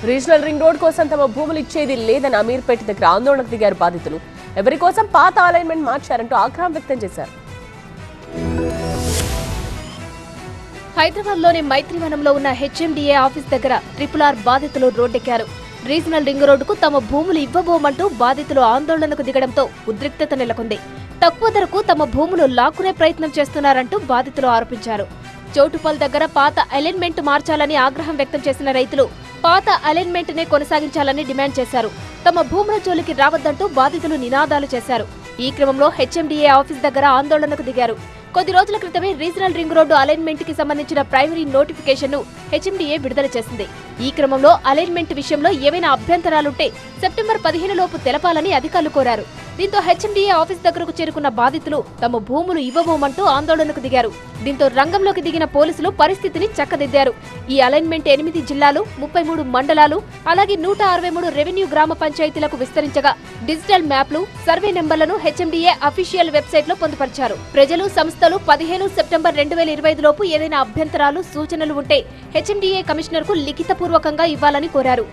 Regional ring road కోసం తమ భూములు ఇచ్చేది లేదని అమీర్పేట దగ్గర ఆందోళనకు దిగారు బాధితులు. ఎవరి కోసం పాత అలైన్మెంట్ మార్చారంటూ ఆగ్రహం వ్యక్తం చేశారు. హైదరాబాద్లోని మైత్రివనంలో ఉన్న హెచ్ఎండిఏ ఆఫీస్ దగ్గర RRR బాధితులు రోడ్డెక్కారు. రీజనల్ రింగ్ రోడ్డుకు తమ భూములు ఇవ్వబోమంటూ బాధితులు ఆందోళనకు దిగడంతో ఉద్రిక్తత నెలకొంది. తక్కువ ధరకు తమ భూములు లాక్కునే ప్రయత్నం చేస్తున్నారంటూ బాధితులు ఆరోపించారు. చౌటుపల్ దగ్గర పాత అలైన్మెంట్ మార్చాలని ఆగ్రహం వ్యక్తం చేసిన రైతులు పాత అలైన్మెంట్ నే కొనసాగించాలని డిమాండ్ చేశారు. తమ భూముల జోలికి రావద్దంటూ బాధితులు నినాదాలు చేశారు. ఈ క్రమంలో హెచ్ఎండిఏ ఆఫీస్ దగ్గర ఆందోళనకు దిగారు. కొద్ది రోజుల క్రితమే రీజనల్ రింగ్ రోడ్డు అలైన్మెంట్ కి సంబంధించిన ప్రైమరీ నోటిఫికేషన్ ను హెచ్ఎండిఏ విడుదల చేసింది. ఈ క్రమంలో అలైన్మెంట్ విషయంలో ఏవైనా అభ్యంతరాలుంటే సెప్టెంబర్ 15 లోపు తెలపాలని అధికారులు కోరారు. దీంతో హెచ్ఎండిఏ ఆఫీస్ దగ్గరకు చేరుకున్న బాధితులు తమ భూములు ఇవ్వబోమంటూ ఆందోళనకు దిగారు. దీంతో రంగంలోకి దిగిన పోలీసులు పరిస్థితిని చక్కదిద్దారు. ఈ అలైన్మెంట్ 8 జిల్లాలు, 33 మండలాలు, అలాగే 163 రెవెన్యూ గ్రామ పంచాయతీలకు విస్తరించగా డిజిటల్ మ్యాప్లు, సర్వే నెంబర్లను హెచ్ఎండిఏ అఫీషియల్ వెబ్సైట్ లో పొందుపరిచారు. ప్రజలు, సంస్థలు 15 సెప్టెంబర్ 2025 లోపు ఏదైనా అభ్యంతరాలు, సూచనలు ఉంటే హెచ్ఎండిఏ కమిషనర్ కు లిఖితపూర్వకంగా ఇవ్వాలని కోరారు.